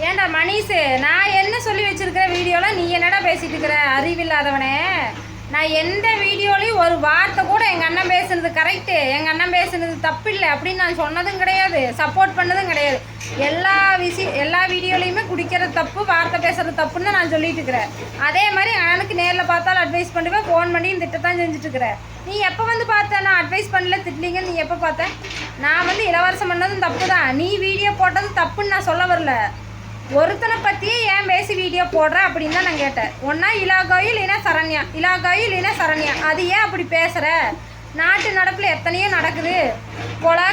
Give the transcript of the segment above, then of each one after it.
ஏன்டா மணிஷு, நான் என்ன சொல்லி வச்சிருக்கிற வீடியோவில் நீ என்னடா பேசிட்டு இருக்கிற அறிவில்லாதவனே? நான் எந்த வீடியோலையும் ஒரு வார்த்தை கூட எங்கள் அண்ணன் பேசுனது கரெக்டு, எங்கள் அண்ணன் பேசுனது தப்பு இல்லை அப்படின்னு நான் சொன்னதும் கிடையாது, சப்போர்ட் பண்ணதும் கிடையாது. எல்லா வீடியோலையுமே குடிக்கிறது தப்பு, வார்த்தை பேசுகிறது தப்புன்னு நான் சொல்லிட்டு இருக்கிறேன். அதே மாதிரி அண்ணனுக்கு நேரில் பார்த்தாலும் அட்வைஸ் பண்ணுவேன், ஃபோன் பண்ணி திட்டத்தான் செஞ்சுட்டு இருக்கிறேன். நீ எப்போ வந்து பார்த்த நான் அட்வைஸ் பண்ணல திட்டலீங்கன்னு நீ எப்போ பார்த்த? நான் வந்து இளவரசம் பண்ணதும் தப்பு தான், நீ வீடியோ போட்டதும் தப்புன்னு நான் சொல்ல வரல. ஒருத்தனை பற்றியே ஏன் பேசி வீடியோ போடுற அப்படின்னு தான் நான் கேட்டேன். ஒன்றா இலாகாயும் இல்லைன்னா சரண்யா, இலாகாயும் இல்லைன்னா சரண்யா, அது ஏன் அப்படி பேசுகிற? நாட்டு நடப்பில் எத்தனையோ நடக்குது, கொலை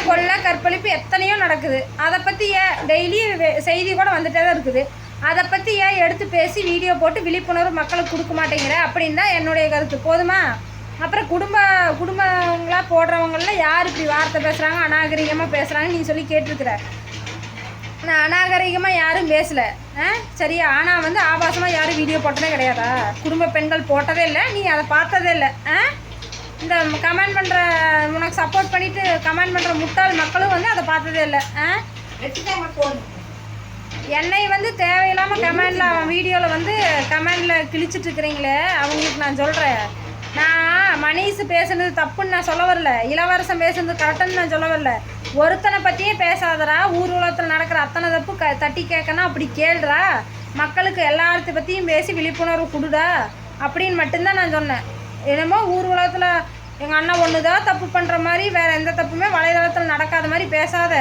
கற்பழிப்பு எத்தனையோ நடக்குது. அதை பற்றி ஏன் டெய்லி செய்தி கூட வந்துட்டே தான் இருக்குது. அதை பற்றி ஏன் எடுத்து பேசி வீடியோ போட்டு விழிப்புணர்வு மக்களுக்கு கொடுக்க மாட்டேங்கிற அப்படின்னு தான் என்னுடைய கருத்து. போதுமா? அப்புறம் குடும்பங்களாக போடுறவங்கள யார் இப்படி வார்த்தை பேசுகிறாங்க, அநாகரிகமாக பேசுகிறாங்கன்னு நீ சொல்லி கேட்டிருக்கிற. நான் அநாகரிகமாக யாரும் பேசலை, சரியா? ஆனால் வந்து ஆபாசமாக யாரும் வீடியோ போட்டதே கிடையாதா? குடும்ப பெண்கள் போட்டதே இல்லை, நீ அதை பார்த்ததே இல்லை. இந்த கமெண்ட் பண்ணுற, உனக்கு சப்போர்ட் பண்ணிவிட்டு கமெண்ட் பண்ணுற முட்டாள் மக்களும் வந்து அதை பார்த்ததே இல்லை. என்னை வந்து தேவையில்லாமல் கமெண்டில் அவன் வீடியோவில் வந்து கமெண்டில் கிழிச்சிட்டு இருக்கிறீங்களே, அவங்களுக்கு நான் சொல்கிறேன். நான் மணிஷ் பேசுனது தப்புன்னு நான் சொல்ல வரல, இளவரசன் பேசுனது கரெக்டுன்னு நான் சொல்ல வரல. ஒருத்தனை பற்றியே பேசாதரா, ஊர் உலகத்தில் நடக்கிற அத்தனை தப்பு தட்டி கேட்கணும், அப்படி கேள்றா, மக்களுக்கு எல்லாத்த பற்றியும் பேசி விழிப்புணர்வு கொடுடா அப்படின்னு மட்டும்தான் நான் சொன்னேன். என்னமோ ஊர் உலகத்தில் எங்கள் அண்ணன் ஒன்று தான் தப்பு பண்ணுற மாதிரி வேறு எந்த தப்புமே வலைதளத்தில் நடக்காத மாதிரி பேசாத.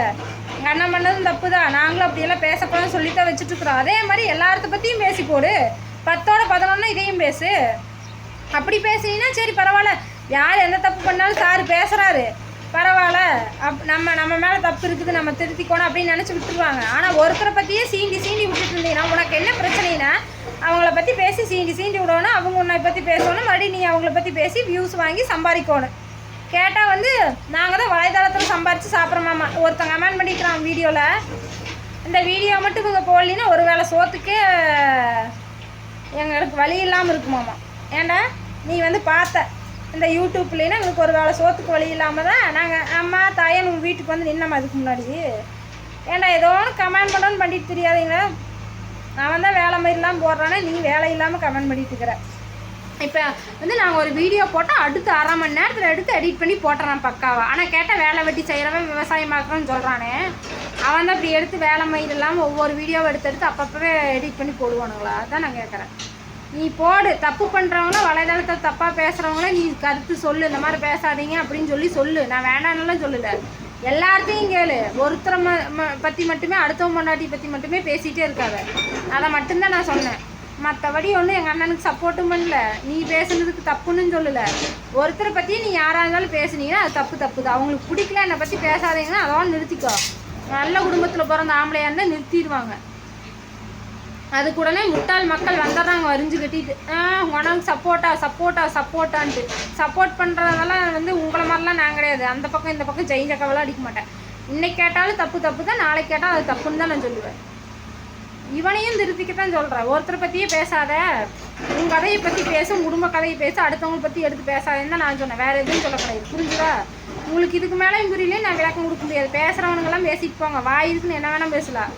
எங்கள் அண்ணன் பண்ணதும் தப்பு தான், நாங்களும் அப்படியெல்லாம் பேசக்கூடாதுன்னு சொல்லித்தான் வச்சுட்ருக்குறோம். அதே மாதிரி எல்லாத்த பற்றியும் பேசி போடு, 10ஓட 11 இதையும் பேசு. அப்படி பேசுனீங்கன்னா சரி பரவாயில்ல, யார் எந்த தப்பு பண்ணாலும் சார் பேசுகிறாரு பரவாயில்ல, நம்ம மேலே தப்பு இருக்குது, நம்ம திருத்திக்கணும் அப்படின்னு நினச்சி விட்டுருவாங்க. ஆனால் ஒருத்தரை பற்றியே சீண்டி விட்டுட்டு இருந்தீங்கன்னா உனக்கு என்ன பிரச்சனைனா, அவங்கள பற்றி பேசி சீண்டி விடணும், அவங்க உன்னை பற்றி பேசணும், மறுபடியும் நீ அவங்கள பற்றி பேசி வியூஸ் வாங்கி சம்பாதிக்கணும். கேட்டால் வந்து நாங்கள் தான் வலைதளத்தில் சம்பாரித்து சாப்பிட்றோமாமா. ஒருத்தன் கமெண்ட் பண்ணிக்கிறான் வீடியோவில், இந்த வீடியோ மட்டும் இவங்க போடலின்னா ஒரு வேளை சோத்துக்கே எங்களுக்கு வழி இல்லாமல் இருக்குமாமா. ஏண்டா நீ வந்து பார்த்த இந்த யூடியூப்லேன்னா எங்களுக்கு ஒரு வேளை சோத்துக்கு வழி இல்லாமல் தான் நாங்கள் அம்மா தாயன் உங்கள் வீட்டுக்கு வந்து நின்னம்மா அதுக்கு முன்னாடி. ஏண்டா ஏதோ ஒன்று கமெண்ட் பண்ணணும்னு பண்ணிட்டு தெரியாதீங்க, அவன் தான் வேலை மாதிரிலாம் போடுறானே, நீ வேலை இல்லாமல் கமெண்ட் பண்ணிட்டு இருக்கிற. இப்போ வந்து நாங்கள் ஒரு வீடியோ போட்டால் அடுத்து 1/2 மணி நேரத்தில் எடுத்து எடிட் பண்ணி போட்டுறான் பக்காவா. ஆனால் கேட்டால் வேலை வெட்டி செய்கிறவன் விவசாயம் பார்க்குறோன்னு சொல்கிறானே, அவன் தான் இப்படி எடுத்து வேலை மயிர் இல்லாமல் ஒவ்வொரு வீடியோவை எடுத்து அப்பப்போ எடிட் பண்ணி போடுவானுங்களா? அதுதான் நான் கேட்குறேன். நீ போடு, தப்பு பண்ணுறவங்கள வலைதளத்தை தப்பாக பேசுகிறவங்கள நீ கருத்து சொல்லு, இந்த மாதிரி பேசாதீங்க அப்படின்னு சொல்லு. நான் வேண்டாம்னுலாம் சொல்லலை, எல்லாத்தையும் கேளு. ஒருத்தரை பற்றி மட்டுமே, அடுத்தவங்க பொண்டாட்டி பற்றி மட்டுமே பேசிகிட்டே இருக்காத, அதை மட்டும்தான் நான் சொன்னேன். மற்றபடி ஒன்றும் எங்கள் அண்ணனுக்கு சப்போர்ட்டும் பண்ணல, நீ பேசுனதுக்கு தப்புன்னு சொல்லலை. ஒருத்தரை பற்றி நீ யாராக இருந்தாலும் பேசுனீங்கன்னா அது தப்பு தான். அவங்களுக்கு பிடிக்கல என்னை பற்றி பேசாதீங்கன்னா அதோட நிறுத்திக்கோ. நல்ல குடும்பத்தில் பிறந்த ஆம்பளையாக இருந்தால் நிறுத்திடுவாங்க. அதுக்கு உடனே முட்டாள் மக்கள் வந்துடுறாங்க வரிஞ்சு கட்டிட்டு, உனக்கு சப்போர்ட்டான்ட்டு. சப்போர்ட் பண்ணுறதெல்லாம் வந்து உங்களை மாதிரிலாம் நான் கிடையாது. அந்த பக்கம் இந்த பக்கம் ஜெயிஞ்சக்கவெல்லாம் அடிக்க மாட்டேன். இன்னைக்கு கேட்டாலும் தப்பு தான், நாளைக்கு கேட்டால் அது தப்புன்னு தான் நான் சொல்லுவேன். இவனையும் திருத்திக்கத்தான் சொல்கிறேன். ஒருத்தரை பற்றியே பேசாத, உங்கள் கதையை பற்றி பேச, குடும்ப கதையை பேச, அடுத்தவங்களை பற்றி எடுத்து பேசாதேன்னு தான் நான் சொன்னேன், வேறு எதுவும் சொல்லக்கூடாது. புரிஞ்சுதா? உங்களுக்கு இதுக்கு மேலே புரியலையே நான் விளக்கம் கொடுக்க முடியாது. பேசுகிறவனுங்கெல்லாம் பேசிட்டு போங்க, வாய் இருக்குன்னு என்ன வேணால் பேசலாம்.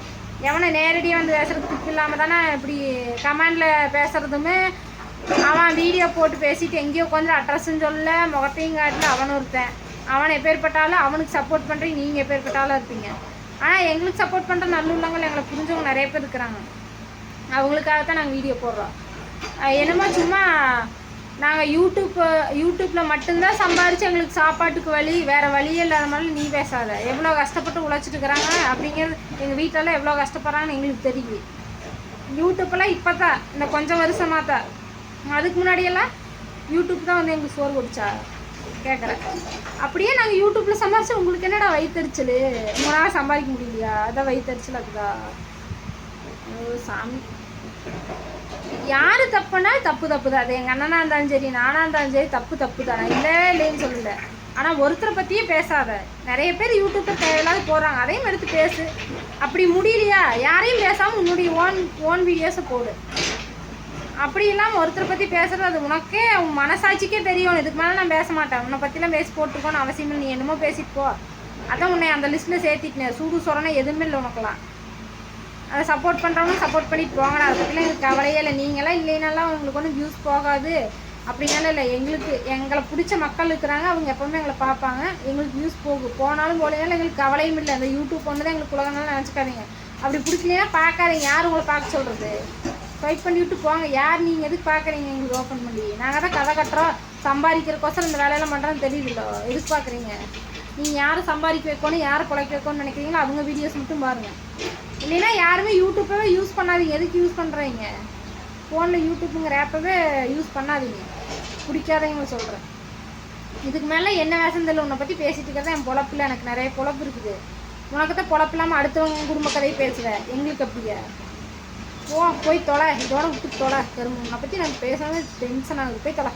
எவனை நேரடியாக வந்து பேசுகிறதுக்கு இல்லாமல் தானே இப்படி கமெண்டில் பேசுகிறதுமே. அவன் வீடியோ போட்டு பேசிட்டு எங்கேயோ கொஞ்சம் அட்ரஸுன்னு சொல்ல, முகத்தையும் காட்டில் அவன் ஒருத்தன். அவன் எப்பேற்பட்டாலும் அவனுக்கு சப்போர்ட் பண்ணுறீங்க, நீங்கள் எப்பேற்பட்டாலும் இருப்பீங்க. ஆனால் எங்களுக்கு சப்போர்ட் பண்ணுற நல்லுள்ளவங்க, எங்களை புரிஞ்சவங்க நிறைய பேர் இருக்கிறாங்க. அவங்களுக்காகத்தான் நாங்கள் வீடியோ போடுறோம். என்னமோ சும்மா நாங்கள் யூடியூப்பில் மட்டும்தான் சம்பாரித்து எங்களுக்கு சாப்பாட்டுக்கு வழி, வேறு வழியே இல்லாத மாதிரி நீ பேசாத. எவ்வளோ கஷ்டப்பட்டு உழைச்சிட்டு இருக்கிறாங்க அப்படிங்கிறது, எங்கள் வீட்டிலலாம் எவ்வளோ கஷ்டப்படுறாங்கன்னு எங்களுக்கு தெரியும். யூடியூப்பெல்லாம் இப்போ தான், இந்த கொஞ்சம் வருஷமாக தான். அதுக்கு முன்னாடியெல்லாம் யூடியூப் தான் வந்து எங்களுக்கு சோறு கொடுச்சா கேட்குறேன். அப்படியே நாங்கள் யூடியூப்பில் சம்பாரிச்சு உங்களுக்கு என்னடா வயிற்றுச்சல், உங்களால் சம்பாதிக்க முடியலையா? அதான் வயிற்றுச்சல். அதுதா சாமி. யார் தப்புனாலும் தப்பு தான். அது எங்கள் அண்ணனாக இருந்தாலும் சரி, நானாக இருந்தாலும் சரி, தப்பு தானே, இல்லைன்னு சொல்லலை. ஆனால் ஒருத்தரை பற்றியே பேசாத. நிறைய பேர் யூடியூப்பில் தேவையில்லாத போடுறாங்க, அதையும் எடுத்து பேசு. அப்படி முடியலையா, யாரையும் பேசாமல் உன்னுடைய ஓன் வீடியோஸை போடு. அப்படி இல்லாமல் ஒருத்தரை பற்றி பேசுகிறது அது உனக்கே உன் மனசாட்சிக்கே தெரியும். இதுக்கு மேலே நான் பேச மாட்டேன், உன்னை பற்றிலாம் பேசி போட்டுருக்கோன்னு அவசியம் இல்லை. நீ என்னமோ பேசிட்டு போ, அதான் உன்னை அந்த லிஸ்ட்டில் சேர்த்திட்டேன். சூடு சொரணை எதுவுமே இல்லை உனக்கெல்லாம். அதை சப்போர்ட் பண்ணுறவங்க சப்போர்ட் பண்ணிட்டு போங்கடா, அதை பற்றிலாம் எங்களுக்கு கவலையே இல்லை. நீங்களாம் இல்லைனாலாம் உங்களுக்கு ஒன்றும் வியூஸ் போகாது அப்படின்னாலும் இல்லை. எங்களை பிடிச்ச மக்கள் இருக்கிறாங்க, அவங்க எப்போவுமே எங்களை பார்ப்பாங்க. எங்களுக்கு வியூஸ் போனாலும் போலையாலும் எங்களுக்கு கவலையும் இல்லை. அந்த யூடியூப் ஒன்று தான் எங்களுக்கு உலகம்னாலும் நினச்சிக்காதீங்க. அப்படி பிடிக்கலைன்னா பார்க்காதீங்க. யார் உங்களை பார்க்க சொல்கிறது? ஃபைட் பண்ணிவிட்டு போங்க. யார் நீங்கள் எதுக்கு பார்க்குறீங்க எங்களுக்கு ஓப்பன் பண்ணி? நாங்கள் தான் கதை கட்டுறோம், சம்பாதிக்கிறக்கோசரம் இந்த வேலையெல்லாம் பண்ணுறோன்னு தெரியுதுல்ல, எதுக்கு பார்க்குறீங்க? நீங்கள் யாரும் சம்பாதிக்க வைக்கணும், யாரை பிழைக்க வைக்கணும்னு நினைக்கிறீங்களோ அவங்க வீடியோஸ் மட்டும் பாருங்கள். இல்லைன்னா யாருமே யூடியூப்பவே யூஸ் பண்ணாதீங்க. எதுக்கு யூஸ் பண்ணுறீங்க? ஃபோனில் யூடியூப்புங்கிற ஆப்பவே யூஸ் பண்ணாதீங்க. பிடிக்காதவங்க சொல்கிறேன். இதுக்கு மேலே என்ன வேஷம் தெரியல. உன்னை பற்றி பேசிட்டு இருக்கிறதா என் பொழப்பில். எனக்கு நிறைய பொழப்பு இருக்குது. உனக்கு தான் பொழப்பு இல்லாமல் அடுத்தவங்க குடும்ப கதையை பேசுவேன். எங்களுக்கு அப்படியா? போய் தொலை, இதோட விட்டு தொலை. உன்னை பற்றி நான் பேசுறது டென்ஷன் ஆகுது. போய் தொலை.